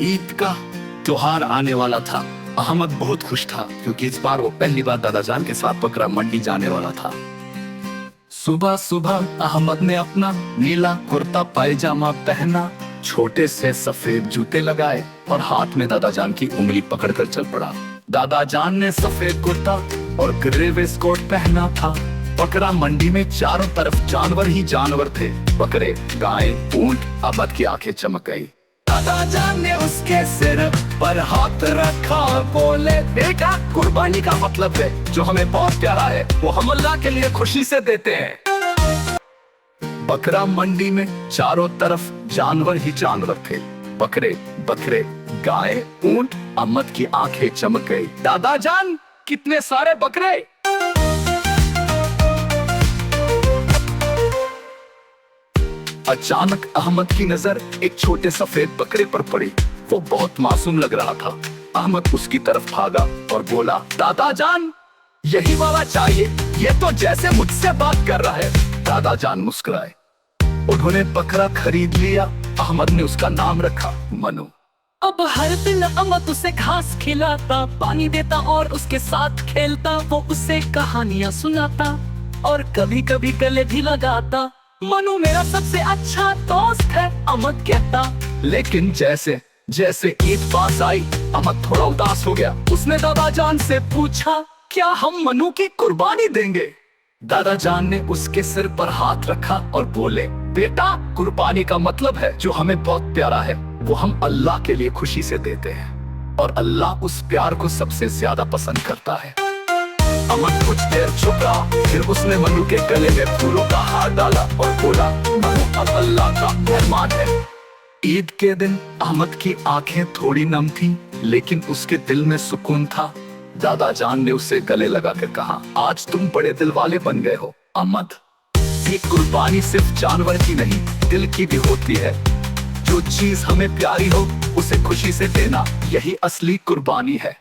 ईद का त्योहार आने वाला था। अहमद बहुत खुश था क्योंकि इस बार वो पहली बार दादाजान के साथ बकरा मंडी जाने वाला था। सुबह सुबह अहमद ने अपना नीला कुर्ता पायजामा पहना, छोटे से सफेद जूते लगाए और हाथ में दादाजान की उंगली पकड़कर चल पड़ा। दादाजान ने सफेद कुर्ता और ग्रे वेस्टकोट पहना था। बकरा मंडी में चारों तरफ जानवर ही जानवर थे। बकरे, गाय, ऊंट। अहमद की आंखें चमक गई। दादाजान ने उसके सिर पर हाथ रखा, बोले, बेटा, कुर्बानी का मतलब है जो हमें बहुत प्यारा है वो हम अल्लाह के लिए खुशी से देते हैं। बकरा मंडी में चारों तरफ जानवर ही जानवर थे। बकरे, बकरे, गाय, ऊंट। अहमद की आंखें चमक गई। दादाजान, कितने सारे बकरे! अचानक अहमद की नजर एक छोटे सफेद बकरे पर पड़ी। वो बहुत मासूम लग रहा था। अहमद उसकी तरफ भागा और बोला, दादाजान, यही वाला चाहिए, ये तो जैसे मुझसे बात कर रहा है। दादाजान मुस्कुराए। उन्होंने बकरा खरीद लिया। अहमद ने उसका नाम रखा मनु। अब हर दिन अहमद उसे घास खिलाता, पानी देता और उसके साथ खेलता। वो उसे कहानियां सुनाता और कभी कभी गले भी लगाता। मनु मेरा सबसे अच्छा दोस्त है, अहमद कहता। लेकिन जैसे जैसे ईद पास आई, अहमद थोड़ा उदास हो गया। उसने दादाजान से पूछा, क्या हम मनु की कुर्बानी देंगे? दादाजान ने उसके सिर पर हाथ रखा और बोले, बेटा, कुर्बानी का मतलब है जो हमें बहुत प्यारा है वो हम अल्लाह के लिए खुशी से देते हैं और अल्लाह उस प्यार को सबसे ज्यादा पसंद करता है। अहमद कुछ देर चुप रहा, फिर उसने मनु के गले में फूलों का हार डाला और बोला, मनु अब अल्लाह का मेहमान है। ईद के दिन अहमद की आंखें थोड़ी नम थीं, लेकिन उसके दिल में सुकून था। दादाजान ने उसे गले लगाकर कहा, आज तुम बड़े दिल वाले बन गए हो अहमद। ये कुर्बानी सिर्फ जानवर की नहीं, दिल की भी होती है। जो चीज हमें प्यारी हो उसे खुशी से देना, यही असली कुर्बानी है।